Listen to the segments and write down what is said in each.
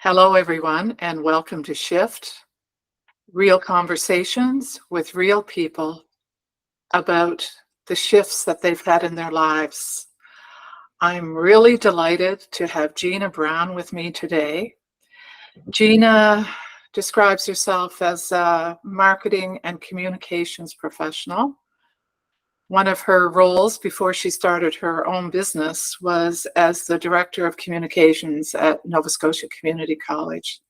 Hello, everyone, and welcome to Shift, real conversations with real people about the shifts that they've had in their lives. I'm really delighted to have Gina Brown with me today. Gina describes herself as a marketing and communications professional. One of her roles before she started her own business was as the Director of Communications at Nova Scotia Community College.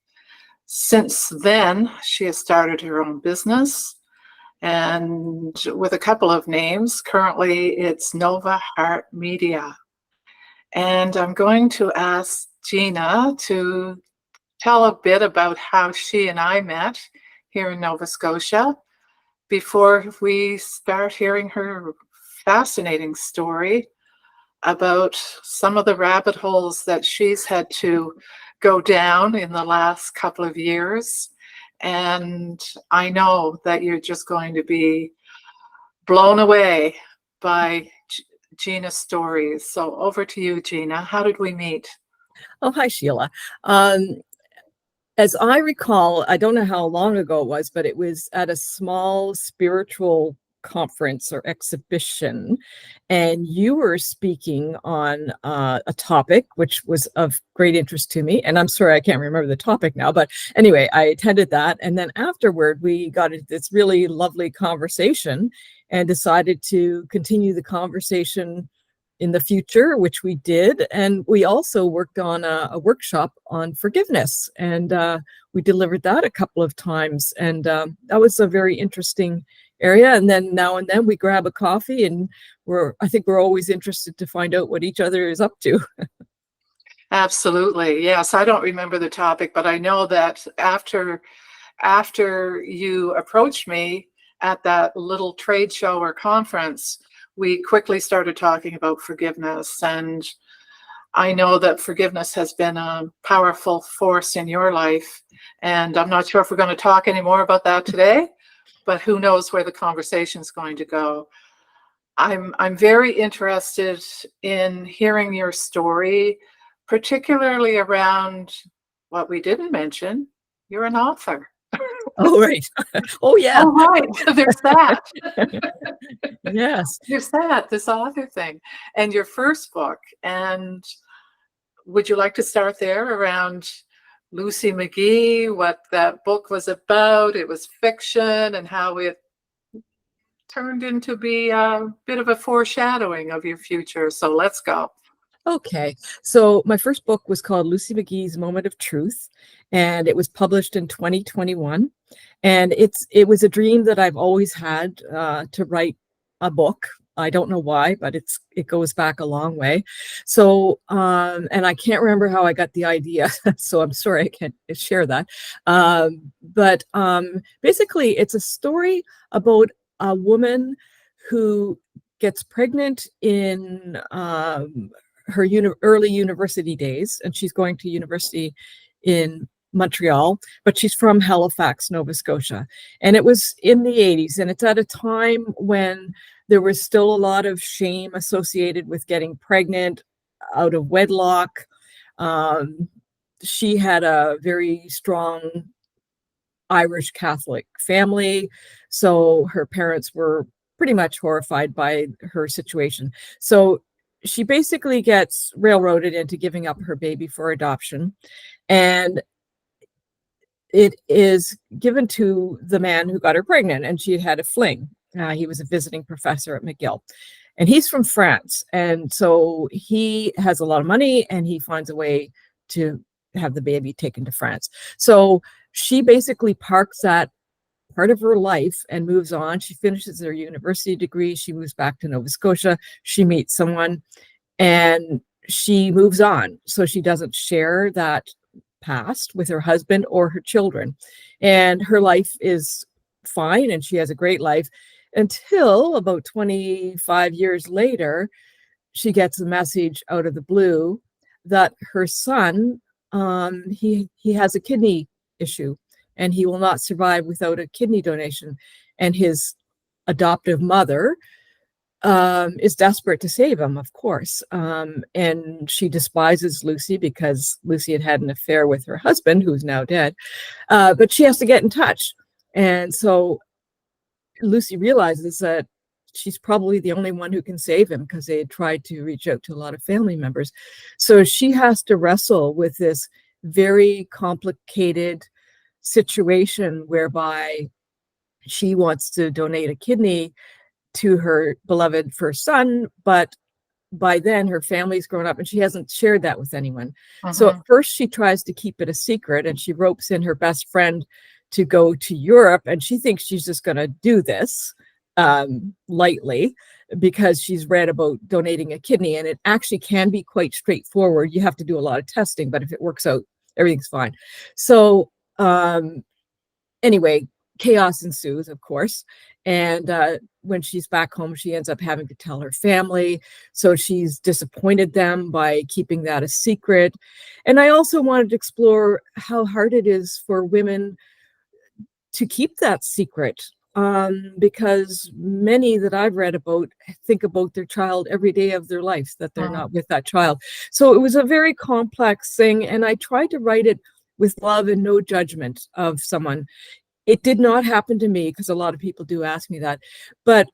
Since then, she has started her own business and with a couple of names. Currently, it's NovaHeart Media. And I'm going to ask Gina to tell a bit about how she and I met here in Nova Scotia before we start hearing her fascinating story about some of the rabbit holes that she's had to go down in the last couple of years. And I know that you're just going to be blown away by Gina's stories. So over to you, Gina. How did we meet? Oh, hi, Sheila. As I recall, I don't know how long ago it was, but it was at a small spiritual conference or exhibition, and you were speaking on a topic which was of great interest to me. And I'm sorry, I can't remember the topic now, but anyway, I attended that. And then afterward, we got into this really lovely conversation and decided to continue the conversation in the future, which we did. And we also worked on a workshop on forgiveness, and we delivered that a couple of times. And that was a very interesting area. And then now and then we grab a coffee, and I think we're always interested to find out what each other is up to. Absolutely. Yes, I don't remember the topic, but I know that after you approached me at that little trade show or conference, we quickly started talking about forgiveness. And I know that forgiveness has been a powerful force in your life. And I'm not sure if we're going to talk any more about that today, but who knows where the conversation is going to go. I'm very interested in hearing your story, particularly around what we didn't mention. You're an author. Oh, right. Oh, yeah. Oh, right. There's that. Yes. There's this author thing. And your first book. And would you like to start there around Lucy McGee, what that book was about? It was fiction, and how it turned into be a bit of a foreshadowing of your future. So let's go. Okay, so my first book was called Lucy McGee's Moment of Truth, and it was published in 2021. And it was a dream that I've always had, to write a book. I don't know why, but it goes back a long way. So, and I can't remember how I got the idea, so I'm sorry I can't share that. But basically, it's a story about a woman who gets pregnant in her early university days, and she's going to university in Montreal, but she's from Halifax, Nova Scotia. And it was in the 80s, and it's at a time when there was still a lot of shame associated with getting pregnant out of wedlock. She had a very strong Irish Catholic family, so her parents were pretty much horrified by her situation. So she basically gets railroaded into giving up her baby for adoption, and it is given to the man who got her pregnant, and she had a fling. He was a visiting professor at McGill, and he's from France, and so he has a lot of money, and he finds a way to have the baby taken to France. So she basically parks that part of her life and moves on. She finishes her university degree. She moves back to Nova Scotia. She meets someone and she moves on. So she doesn't share that past with her husband or her children. And her life is fine, and she has a great life until about 25 years later, she gets a message out of the blue that her son, he has a kidney issue, and he will not survive without a kidney donation. And his adoptive mother is desperate to save him, of course. And she despises Lucy because Lucy had an affair with her husband, who's now dead. But she has to get in touch. And so Lucy realizes that she's probably the only one who can save him, because they had tried to reach out to a lot of family members. So she has to wrestle with this very complicated situation whereby she wants to donate a kidney to her beloved first son, but by then her family's grown up and she hasn't shared that with anyone. So at first she tries to keep it a secret, and she ropes in her best friend to go to Europe, and she thinks she's just going to do this lightly because she's read about donating a kidney, and it actually can be quite straightforward. You have to do a lot of testing, but if it works out, everything's fine. So anyway, chaos ensues, of course. And when she's back home, she ends up having to tell her family. So she's disappointed them by keeping that a secret. And I also wanted to explore how hard it is for women to keep that secret, because many that I've read about think about their child every day of their life, that they're not with that child. So it was a very complex thing. And I tried to write it with love and no judgment of someone. It did not happen to me, because a lot of people do ask me that, but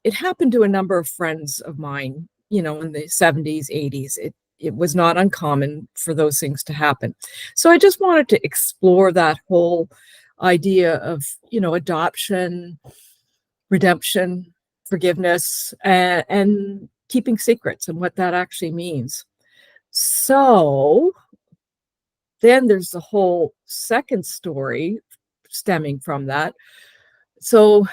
it happened to a number of friends of mine, in the 70s, 80s. It was not uncommon for those things to happen. So I just wanted to explore that whole idea of, adoption, redemption, forgiveness, and keeping secrets, and what that actually means. So then there's the whole second story stemming from that. So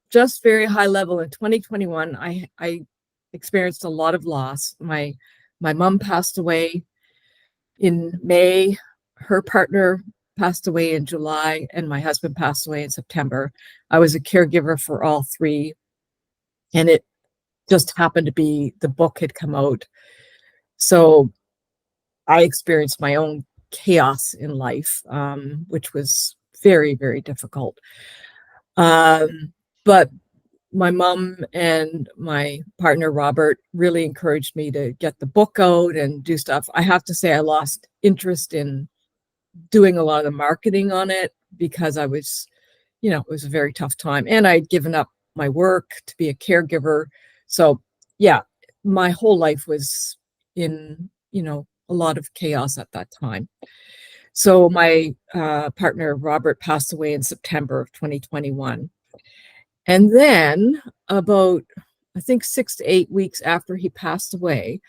just very high level, in 2021, I experienced a lot of loss. My mom passed away in May, her partner passed away in July, and my husband passed away in September. I was a caregiver for all three, and it just happened to be the book had come out. So I experienced my own chaos in life, which was very, very difficult. But my mom and my partner, Robert, really encouraged me to get the book out and do stuff. I have to say I lost interest in doing a lot of the marketing on it, because I was, it was a very tough time, and I'd given up my work to be a caregiver. So yeah, my whole life was in, a lot of chaos at that time. So my partner, Robert, passed away in September of 2021. And then about, I think, 6 to 8 weeks after he passed away,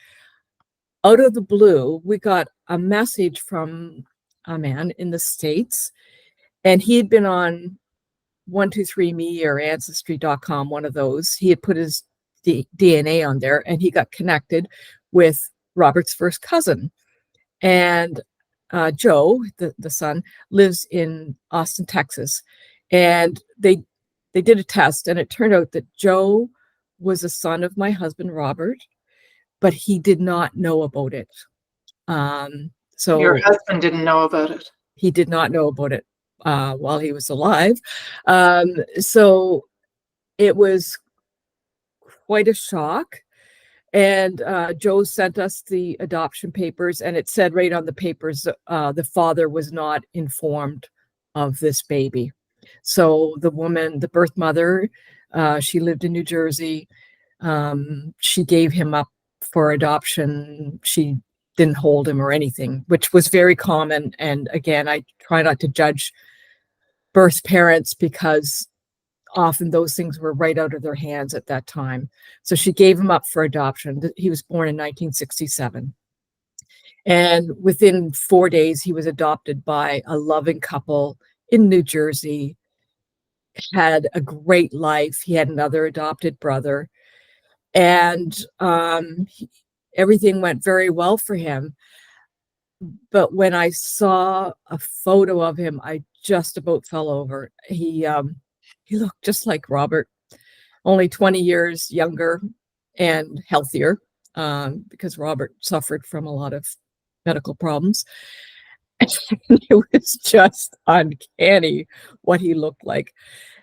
out of the blue, we got a message from a man in the States, and he had been on 123Me or Ancestry.com, one of those. He had put his DNA on there, and he got connected with Robert's first cousin. And Joe, the son, lives in Austin, Texas. And they did a test, and it turned out that Joe was a son of my husband, Robert, but he did not know about it. So your husband didn't know about it. He did not know about it while he was alive. So it was quite a shock. And Joe sent us the adoption papers, and it said right on the papers, the father was not informed of this baby. So the woman, the birth mother, she lived in New Jersey. She gave him up for adoption. She didn't hold him or anything, which was very common. And again, I try not to judge birth parents, because often those things were right out of their hands at that time. So she gave him up for adoption. He was born in 1967. And within 4 days, he was adopted by a loving couple in New Jersey, had a great life. He had another adopted brother, and everything went very well for him. But when I saw a photo of him, I just about fell over. He looked just like Robert, only 20 years younger and healthier, because Robert suffered from a lot of medical problems. It was just uncanny what he looked like.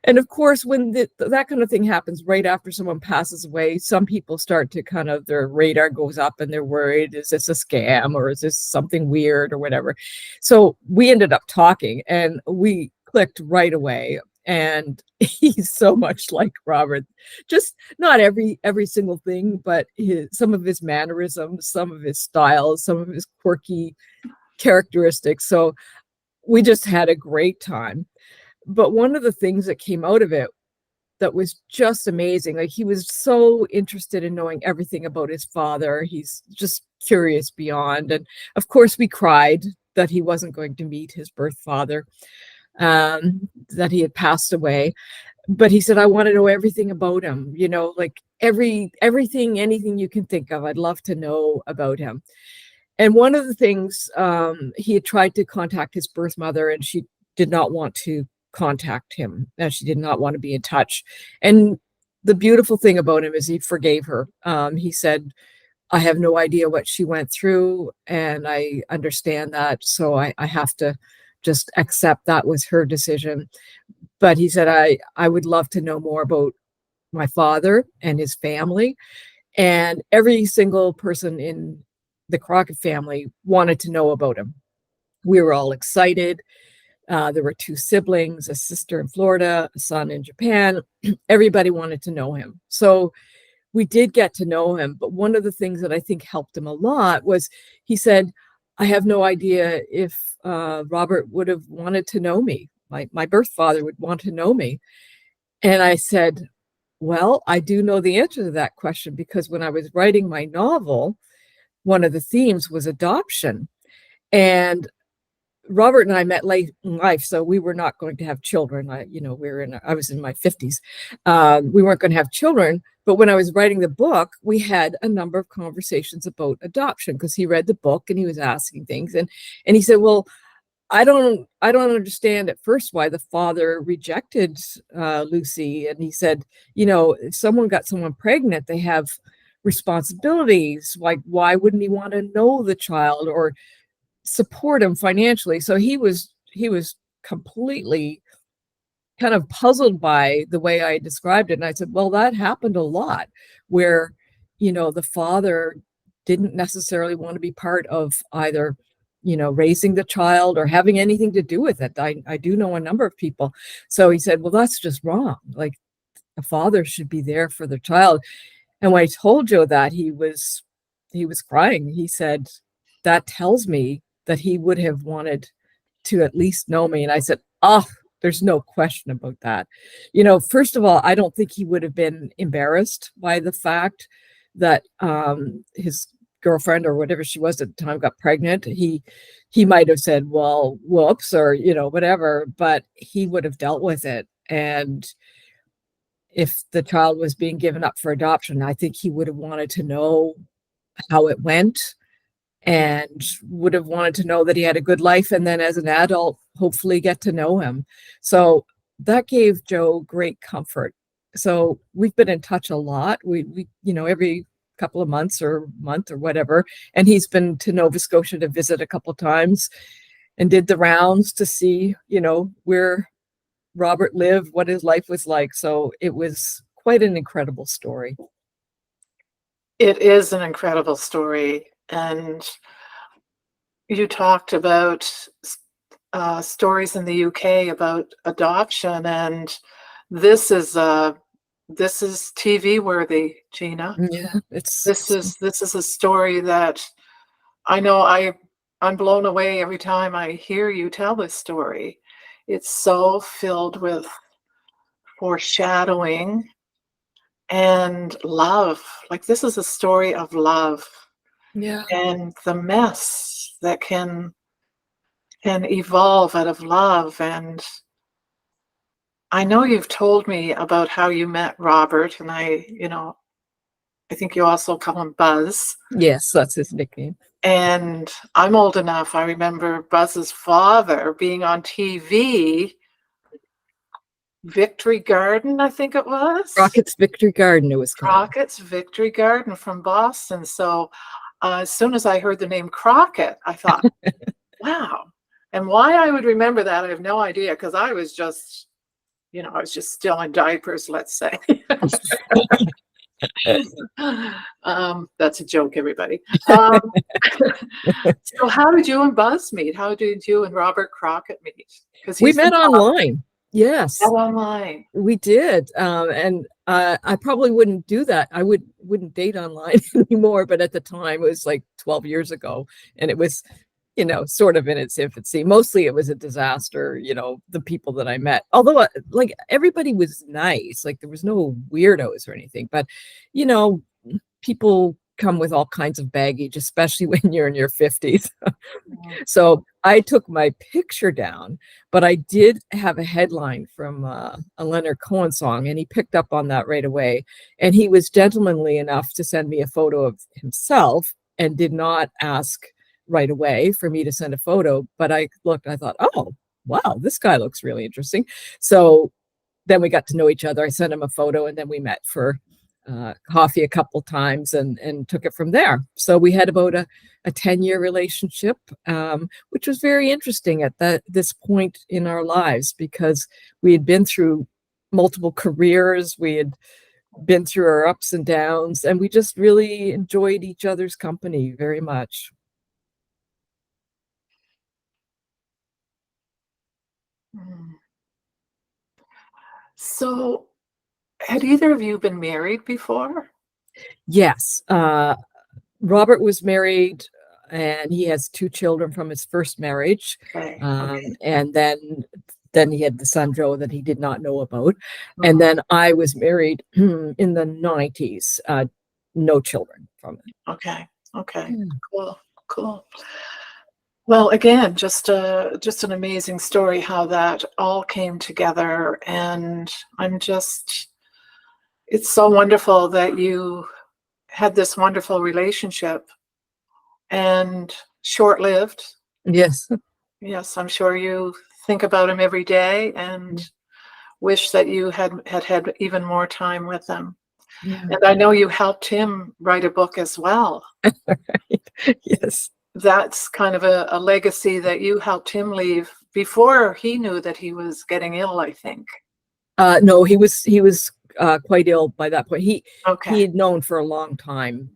And of course, when that kind of thing happens right after someone passes away, some people start to kind of, their radar goes up and they're worried, is this a scam or is this something weird or whatever? So we ended up talking and we clicked right away. And he's so much like Robert, just not every single thing, but some of his mannerisms, some of his styles, some of his quirky characteristics. So we just had a great time. But one of the things that came out of it that was just amazing, like he was so interested in knowing everything about his father. He's just curious beyond. And of course, we cried that he wasn't going to meet his birth father, that he had passed away. But he said, I want to know everything about him, like everything, anything you can think of. I'd love to know about him. And one of the things, he had tried to contact his birth mother and she did not want to contact him. She did not want to be in touch. And the beautiful thing about him is he forgave her. He said, I have no idea what she went through and I understand that. So I have to just accept that was her decision. But he said, I would love to know more about my father and his family. And every single person in the Crockett family wanted to know about him. We were all excited. There were 2 siblings, a sister in Florida, a son in Japan. Everybody wanted to know him. So we did get to know him. But one of the things that I think helped him a lot was he said, I have no idea if Robert would have wanted to know me. My birth father would want to know me. And I said, well, I do know the answer to that question because when I was writing my novel, one of the themes was adoption. And Robert and I met late in life, so we were not going to have children. I was in my 50s. We weren't going to have children, but when I was writing the book, we had a number of conversations about adoption because he read the book and he was asking things. And he said, well, I don't understand at first why the father rejected Lucy. And he said, if someone got someone pregnant, they have responsibilities. Like, why wouldn't he want to know the child or support him financially? So he was completely kind of puzzled by the way I described it. And I said, well, that happened a lot where, the father didn't necessarily want to be part of either, raising the child or having anything to do with it. I do know a number of people. So he said, well, that's just wrong. Like, a father should be there for the child. And when I told Joe that, he was crying. He said, that tells me that he would have wanted to at least know me. And I said, there's no question about that. First of all, I don't think he would have been embarrassed by the fact that his girlfriend or whatever she was at the time got pregnant. He might have said, well, whoops, or, whatever, but he would have dealt with it. And if the child was being given up for adoption, I think he would have wanted to know how it went and would have wanted to know that he had a good life. And then as an adult, hopefully get to know him. So that gave Joe great comfort. So we've been in touch a lot. We every couple of months or month or whatever. And he's been to Nova Scotia to visit a couple of times and did the rounds to see, where Robert lived, what his life was like. So it was quite an incredible story. It is an incredible story. And you talked about stories in the UK about adoption, and this is TV worthy, Gina. Yeah, This is a story that I know I'm blown away every time I hear you tell this story. It's so filled with foreshadowing and love. Like, this is a story of love. Yeah. And the mess that can evolve out of love. And I know you've told me about how you met Robert, and I think you also call him Buzz. Yes, that's his nickname. And I'm old enough, I remember Buzz's father being on TV, Victory Garden, I think it was. Crockett's Victory Garden, it was called. Crockett's Victory Garden from Boston. So as soon as I heard the name Crockett, I thought, wow, And why I would remember that, I have no idea, because I was just, I was just still in diapers, let's say. That's a joke, everybody. So how did you and Buzz meet? How did you and Robert Crockett meet? Because We met online. Yes, online. we did. And I probably wouldn't do that. I wouldn't date online anymore. But at the time, it was like 12 years ago, and it was, sort of in its infancy. Mostly it was a disaster, the people that I met. Although, like, everybody was nice. Like, there was no weirdos or anything. But, people come with all kinds of baggage, especially when you're in your 50s. So I took my picture down, but I did have a headline from a Leonard Cohen song, and he picked up on that right away. And he was gentlemanly enough to send me a photo of himself and did not ask right away for me to send a photo. But I looked, I thought, oh, wow, this guy looks really interesting. So then we got to know each other. I sent him a photo, and then we met for coffee a couple times and took it from there. So we had about a 10-year relationship, which was very interesting at this point in our lives, because we had been through multiple careers. We had been through our ups and downs, and we just really enjoyed each other's company very much. So had either of you been married before? Yes. Robert was married, and he has 2 children from his first marriage. Okay. And then he had the son Joe that he did not know about. And then I was married in the 90s. No children from it. Okay. Yeah. Cool. Well, again, just an amazing story how that all came together, and it's so wonderful that you had this wonderful relationship, and short-lived. Yes. Yes, I'm sure you think about him every day and wish that you had even more time with him. Yeah. And I know you helped him write a book as well. Right. Yes. That's kind of a legacy that you helped him leave before he knew that he was getting ill, I think. No, he was quite ill by that point. He Okay. had known for a long time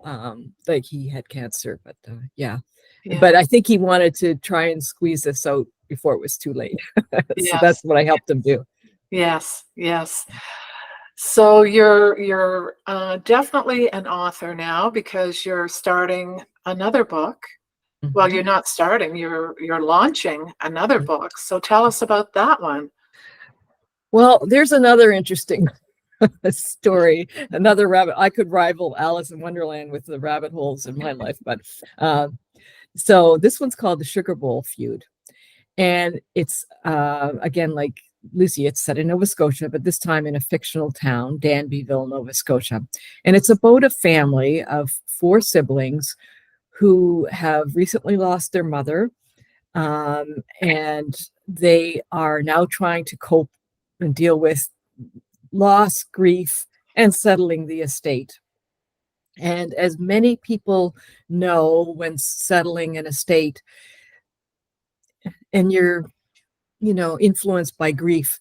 that he had cancer, but yeah. Yeah. But I think he wanted to try and squeeze this out before it was too late. So Yes. that's what I helped him do. Yes. So you're definitely an author now, because you're starting another book. Well, you're not starting, you're launching another book. So tell us about that one. Well, there's another interesting story, another rabbit. I could rival Alice in Wonderland with the rabbit holes in my life, but so this one's called the Sugar Bowl Feud. And it's, again, like Lucy, it's set in Nova Scotia, but this time in a fictional town, Danbyville, Nova Scotia. And it's about a family of 4 siblings who have recently lost their mother. And they are now trying to cope and deal with loss, grief, and settling the estate. And as many people know, when settling an estate, and you're, influenced by grief,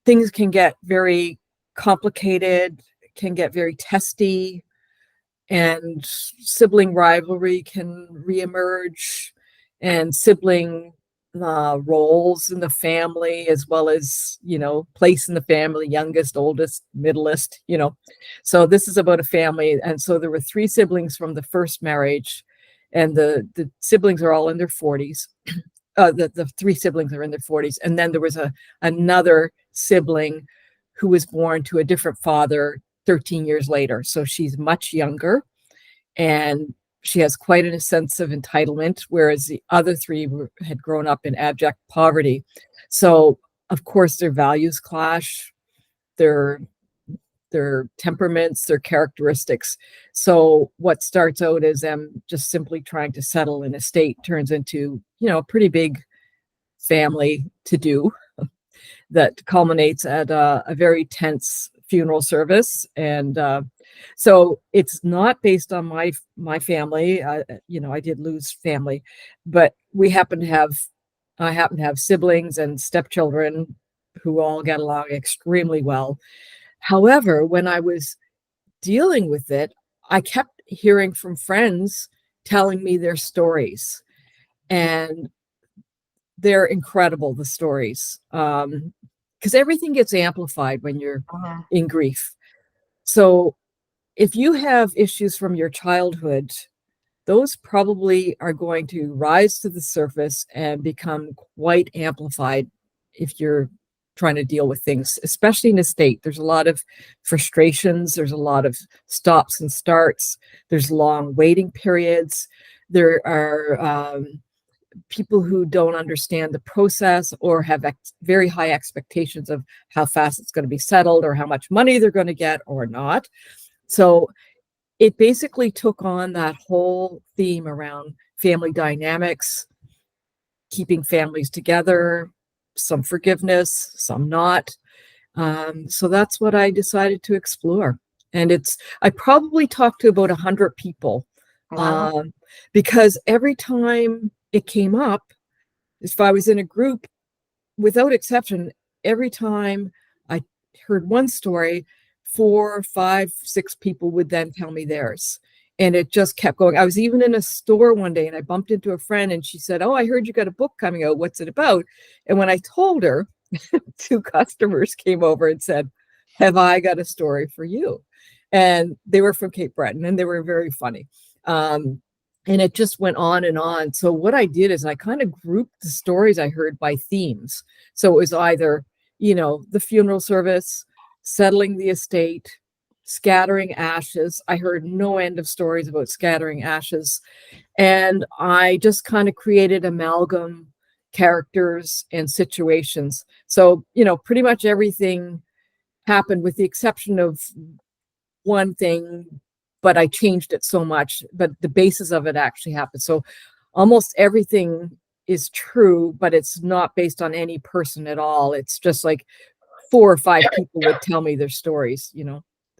things can get very complicated, can get very testy, and sibling rivalry can reemerge, and sibling roles in the family, as well as, place in the family, youngest, oldest, middleest, So this is about a family. And so there were 3 siblings from the first marriage, and the siblings are all in their 40s. The 3 siblings are in their 40s. And then there was another sibling who was born to a different father 13 years later. So she's much younger, and she has quite a sense of entitlement, whereas the other 3 had grown up in abject poverty. So, of course, their values clash, their temperaments, their characteristics. So what starts out as them just simply trying to settle an estate turns into, a pretty big family to do that culminates at a very tense funeral service. And so it's not based on my family. I did lose family, but we happen to have I happen to have siblings and stepchildren who all get along extremely well. However, when I was dealing with it, I kept hearing from friends telling me their stories, and they're incredible, the stories, because everything gets amplified when you're Mhm. in grief. So if you have issues from your childhood, those probably are going to rise to the surface and become quite amplified if you're trying to deal with things, especially in a state. There's a lot of frustrations, there's a lot of stops and starts, there's long waiting periods. There are people who don't understand the process or have very high expectations of how fast it's going to be settled or how much money they're going to get or not. So it basically took on that whole theme around family dynamics, keeping families together, some forgiveness, some not. So that's what I decided to explore. And I probably talked to about 100 people, Wow. um, because every time it came up, if I was in a group, without exception, every time I heard one story, 4, 5, 6 people would then tell me theirs. And it just kept going. I was even in a store one day and I bumped into a friend and she said, "Oh, I heard you got a book coming out. What's it about?" And when I told her, 2 customers came over and said, "Have I got a story for you?" And they were from Cape Breton and they were very funny. And it just went on and on. So what I did is I kind of grouped the stories I heard by themes. So it was either, the funeral service, settling the estate, scattering ashes. I heard no end of stories about scattering ashes. And I just kind of created amalgam characters and situations. So, pretty much everything happened with the exception of one thing, but I changed it so much, but the basis of it actually happened. So almost everything is true, but it's not based on any person at all. It's just like 4 or 5 people would tell me their stories,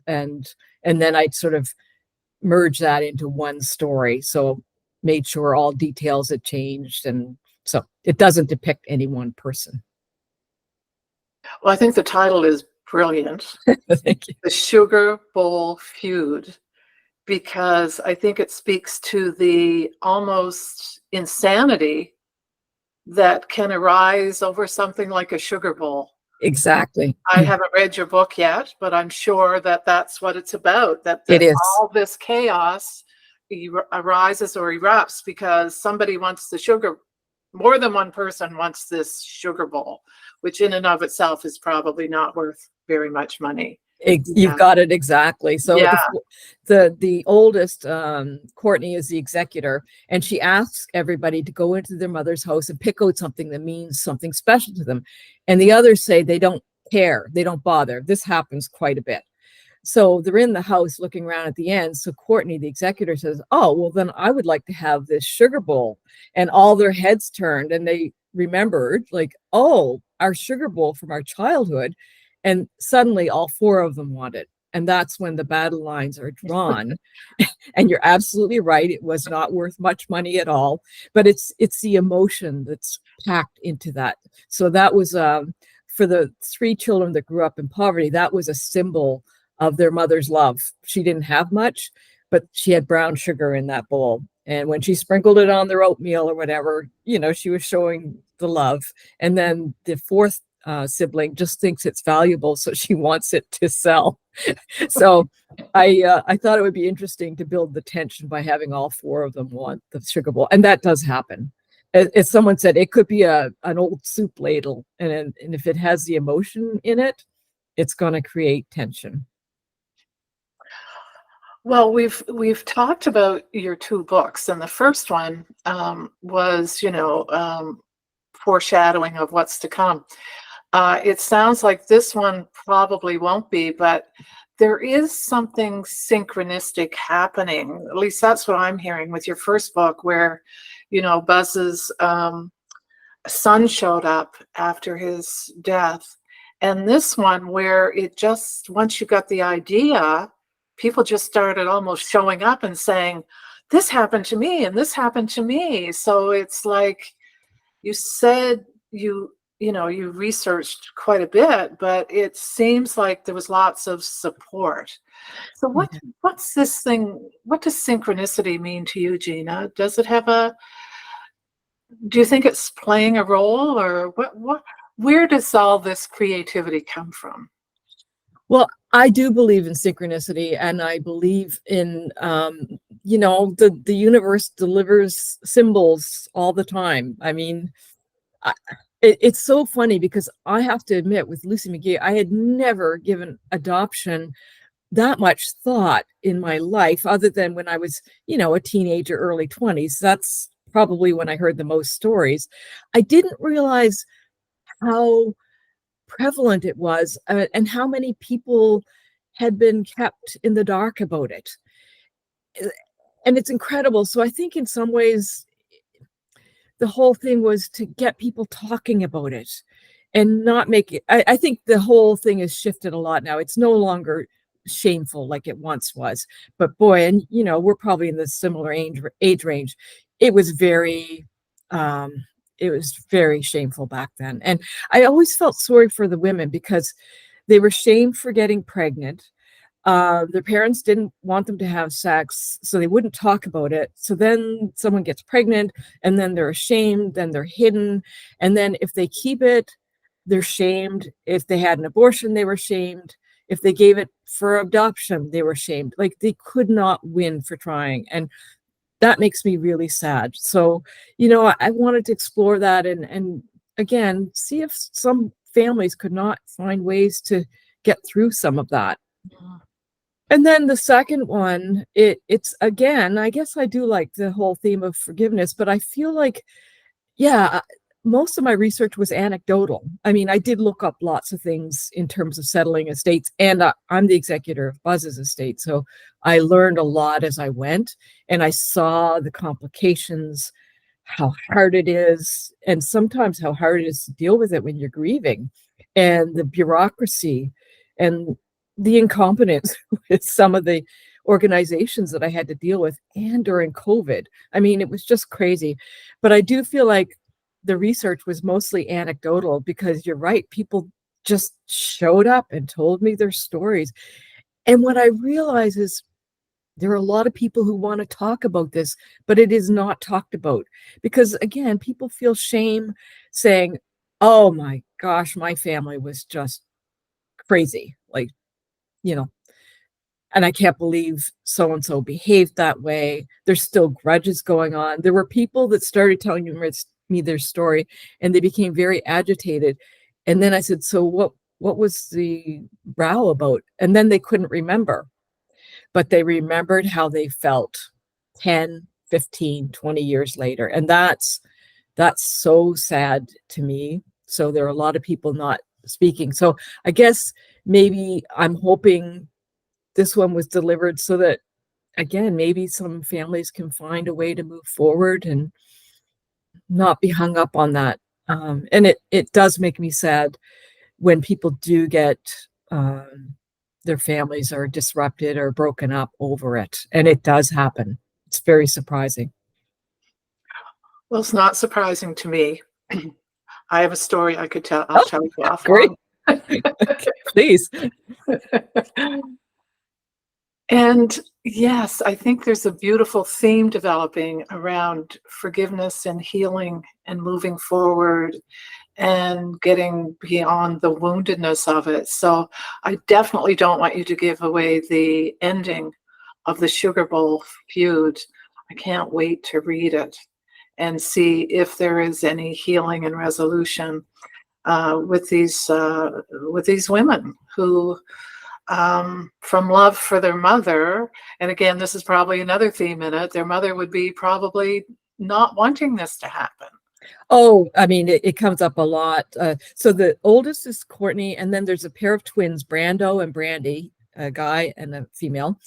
and then I'd sort of merge that into one story. So made sure all details had changed, and so it doesn't depict any one person. Well, I think the title is brilliant. Thank you. The Sugar Bowl Feud, because I think it speaks to the almost insanity that can arise over something like a sugar bowl. Exactly. I haven't read your book yet, but I'm sure that that's what it's about, that It is. all this chaos arises or erupts because somebody wants the sugar, more than one person wants this sugar bowl, which in and of itself is probably not worth very much money. You've got it exactly. So Yeah. the oldest, Courtney, is the executor, and she asks everybody to go into their mother's house and pick out something that means something special to them. And the others say they don't care, they don't bother. This happens quite a bit. So they're in the house looking around at the end. So Courtney, the executor, says, "Oh, well, then I would like to have this sugar bowl." And all their heads turned and they remembered, like, "Oh, our sugar bowl from our childhood." And suddenly all 4 of them want it. And that's when the battle lines are drawn. And you're absolutely right. It was not worth much money at all, but it's the emotion that's packed into that. So that was for the 3 children that grew up in poverty, that was a symbol of their mother's love. She didn't have much, but she had brown sugar in that bowl. And when she sprinkled it on their oatmeal or whatever, she was showing the love. And then the 4th sibling just thinks it's valuable, so she wants it to sell. So I thought it would be interesting to build the tension by having all 4 of them want the sugar bowl, and that does happen. As someone said, it could be an old soup ladle, and if it has the emotion in it, it's going to create tension. Well, we've talked about your 2 books, and the first one was, foreshadowing of what's to come. It sounds like this one probably won't be, but there is something synchronistic happening. At least that's what I'm hearing with your first book, where, Buzz's son showed up after his death. And this one, where it just, once you got the idea, people just started almost showing up and saying, "This happened to me and this happened to me." So it's like you said you researched quite a bit, but it seems like there was lots of support. So Yeah. what's this thing? What does synchronicity mean to you, Gina? Does it have do you think it's playing a role, or where does all this creativity come from? Well, I do believe in synchronicity, and I believe in the universe delivers symbols all the time. I mean, I, it's so funny because I have to admit, with Lucy McGee, I had never given adoption that much thought in my life, other than when I was, a teenager, early 20s. That's probably when I heard the most stories. I didn't realize how prevalent it was, and how many people had been kept in the dark about it. And it's incredible. So I think in some ways, the whole thing was to get people talking about it and not make it. I think the whole thing has shifted a lot now. It's no longer shameful like it once was. But boy, and we're probably in the similar age range. It was very um it was very shameful back then. And I always felt sorry for the women because they were shamed for getting pregnant. Their parents didn't want them to have sex, so they wouldn't talk about it. So then someone gets pregnant, and then they're ashamed, then they're hidden. And then if they keep it, they're shamed. If they had an abortion, they were shamed. If they gave it for adoption, they were shamed. Like, they could not win for trying. And that makes me really sad. So, I wanted to explore that, and again, see if some families could not find ways to get through some of that. And then the second one, it's again, I guess I do like the whole theme of forgiveness, but I feel like, yeah, most of my research was anecdotal. I mean, I did look up lots of things in terms of settling estates, and I'm the executor of Buzz's estate. So I learned a lot as I went, and I saw the complications, how hard it is, and sometimes how hard it is to deal with it when you're grieving, and the bureaucracy, and the incompetence with some of the organizations that I had to deal with, and during COVID. I mean, it was just crazy. But I do feel like the research was mostly anecdotal, because you're right, people just showed up and told me their stories. And what I realize is there are a lot of people who want to talk about this, but it is not talked about, because again, people feel shame saying, oh my gosh, my family was just crazy. Like, you know, and I can't believe so and so behaved that way. There's still grudges going on. There were people that started telling me their story, and they became very agitated. And then I said, so what was the row about? And then they couldn't remember, but they remembered how they felt 10, 15, 20 years later. And that's so sad to me. So there are a lot of people not speaking. So I guess maybe I'm hoping this one was delivered so that, again, maybe some families can find a way to move forward and not be hung up on that. And it does make me sad when people do get their families are disrupted or broken up over it. And it does happen. It's very surprising. Well, it's not surprising to me. I have a story I could tell. I'll Oh, tell you great. offline. Please. And yes, I think there's a beautiful theme developing around forgiveness and healing and moving forward and getting beyond the woundedness of it. So I definitely don't want you to give away the ending of the Sugar Bowl Feud. I can't wait to read it and see if there is any healing and resolution with these women who, from love for their mother, and again, this is probably another theme in it, their mother would be probably not wanting this to happen. Oh, I mean, it comes up a lot. So the oldest is Courtney, and then there's a pair of twins, Brando and Brandy, a guy and a female,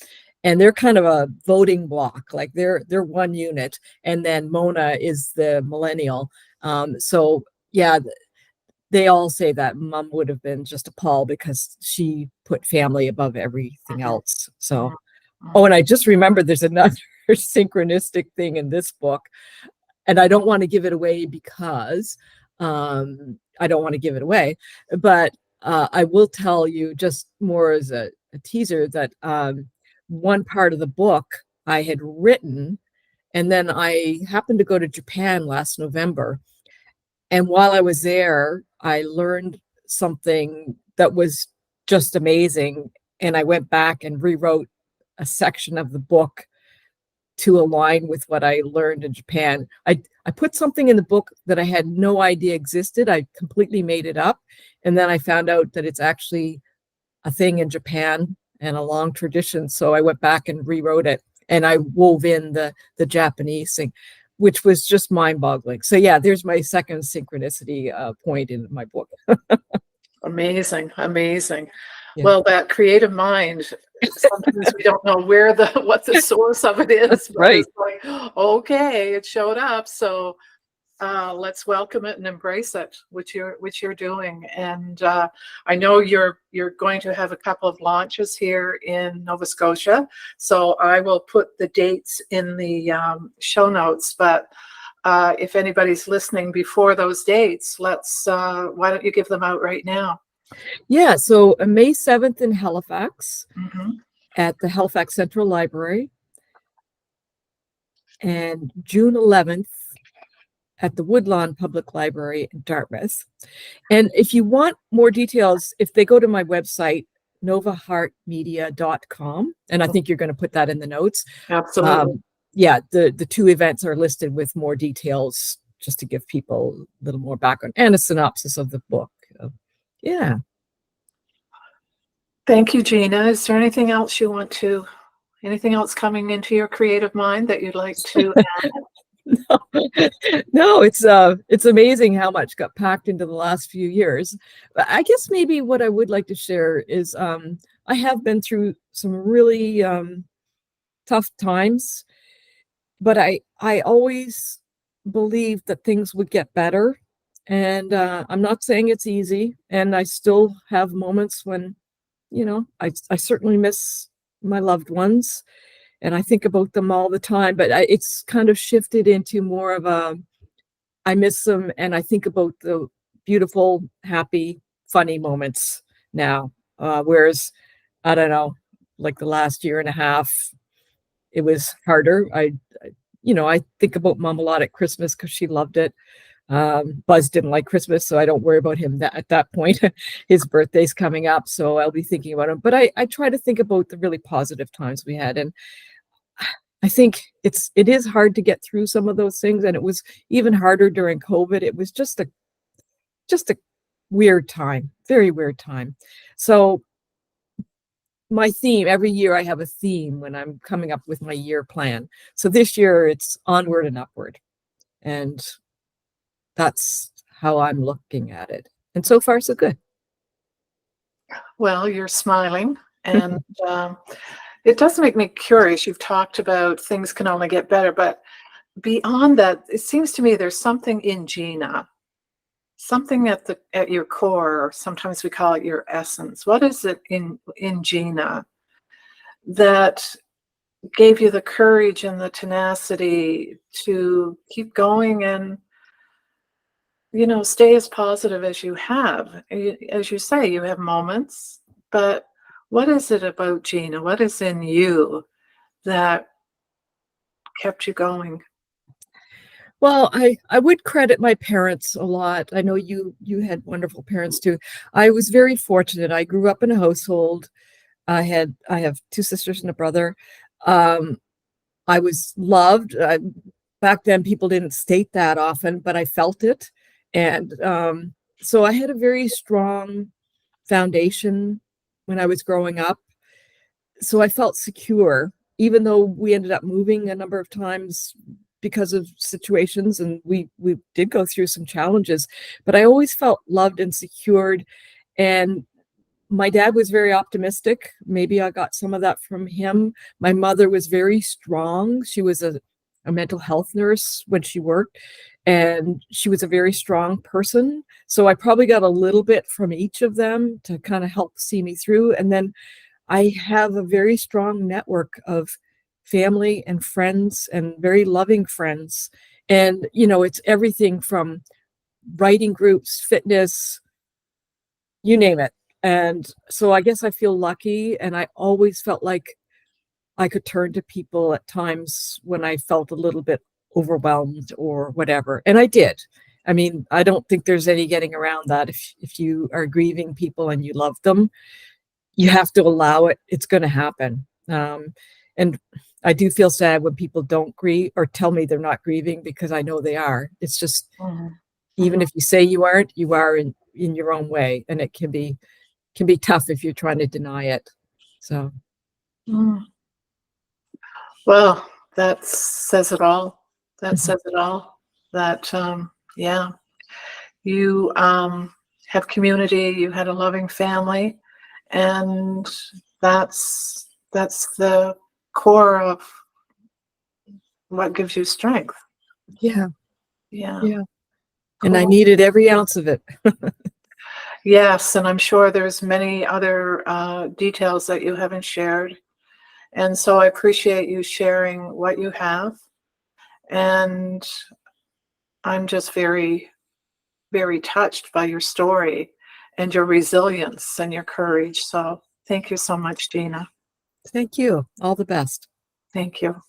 and they're kind of a voting block, like they're one unit. And then Mona is the millennial. So yeah, they all say that mom would have been just appalled because she put family above everything else. So, oh, and I just remembered there's another synchronistic thing in this book. and I don't want to give it away because I don't want to give it away, but I will tell you just more as a teaser that one part of the book I had written, and then I happened to go to Japan last November. And while I was there, I learned something that was just amazing. And I went back and rewrote a section of the book to align with what I learned in Japan. I put something in the book that I had no idea existed. I completely made it up. And then I found out that it's actually a thing in Japan and a long tradition. So I went back and rewrote it, and I wove in the Japanese thing, which was just mind-boggling. So yeah, there's my second synchronicity point in my book. Amazing, amazing. Yeah. Well, that creative mind, sometimes we don't know what the source of it is. That's right. It's like, okay, it showed up. So let's welcome it and embrace it, which you're doing. And I know you're going to have a couple of launches here in Nova Scotia. So I will put the dates in the show notes. But if anybody's listening before those dates, why don't you give them out right now? Yeah, so May 7th in Halifax at the Halifax Central Library, and June 11th at the Woodlawn Public Library in Dartmouth. And if you want more details, if they go to my website, NovaHeartMedia.com, and I think you're going to put that in the notes. Absolutely. Yeah, the two events are listed with more details, just to give people a little more background and a synopsis of the book. Yeah. Thank you, Gina. Is there anything else coming into your creative mind that you'd like to add? No, it's amazing how much got packed into the last few years. But I guess maybe what I would like to share is I have been through some really tough times, but I always believed that things would get better. And I'm not saying it's easy, and I still have moments when, I certainly miss my loved ones, and I think about them all the time, but it's kind of shifted into more of I miss them, and I think about the beautiful, happy, funny moments now. Whereas, I don't know, like the last year and a half, it was harder. I think about Mom a lot at Christmas because she loved it. Buzz didn't like Christmas, so I don't worry about him at that point. His birthday's coming up, so I'll be thinking about him. But I try to think about the really positive times we had, and I think it is hard to get through some of those things, and it was even harder during COVID. It was just a weird time, very weird time. So my theme, every year I have a theme when I'm coming up with my year plan. So this year it's onward and upward, and that's how I'm looking at it. And so far, so good. Well, you're smiling, and it does make me curious. You've talked about things can only get better, but beyond that, it seems to me there's something in Gina, something at your core, or sometimes we call it your essence. What is it in Gina that gave you the courage and the tenacity to keep going and stay as positive as you have? As you say, you have moments, but what is it about Gina? What is in you that kept you going? Well, I would credit my parents a lot. I know you had wonderful parents too. I was very fortunate. I grew up in a household. I have two sisters and a brother. I was loved. Back then, people didn't state that often, but I felt it. And so I had a very strong foundation when I was growing up. So I felt secure, even though we ended up moving a number of times because of situations, and we did go through some challenges, but I always felt loved and secured. And my dad was very optimistic. Maybe I got some of that from him. My mother was very strong. She was a mental health nurse when she worked, and she was a very strong person. So I probably got a little bit from each of them to kind of help see me through. And then I have a very strong network of family and friends, and very loving friends And, you know, it's everything from writing groups, fitness, you name it. And so I guess I feel lucky, and I always felt like I could turn to people at times when I felt a little bit overwhelmed or whatever. And I did. I mean, I don't think there's any getting around that. If you are grieving people and you love them, you have to allow it. It's going to happen. And I do feel sad when people don't grieve or tell me they're not grieving, because I know they are. It's just, even if you say you aren't, you are in your own way, and it can be tough if you're trying to deny it. So. Well, that says it all. That says it all. That, yeah, you have community, you had a loving family, and that's the core of what gives you strength. Yeah. Yeah. Yeah. And I needed every ounce of it. Yes, and I'm sure there's many other details that you haven't shared. And so I appreciate you sharing what you have. And I'm just very, very touched by your story and your resilience and your courage. So thank you so much, Gina. Thank you. All the best. Thank you.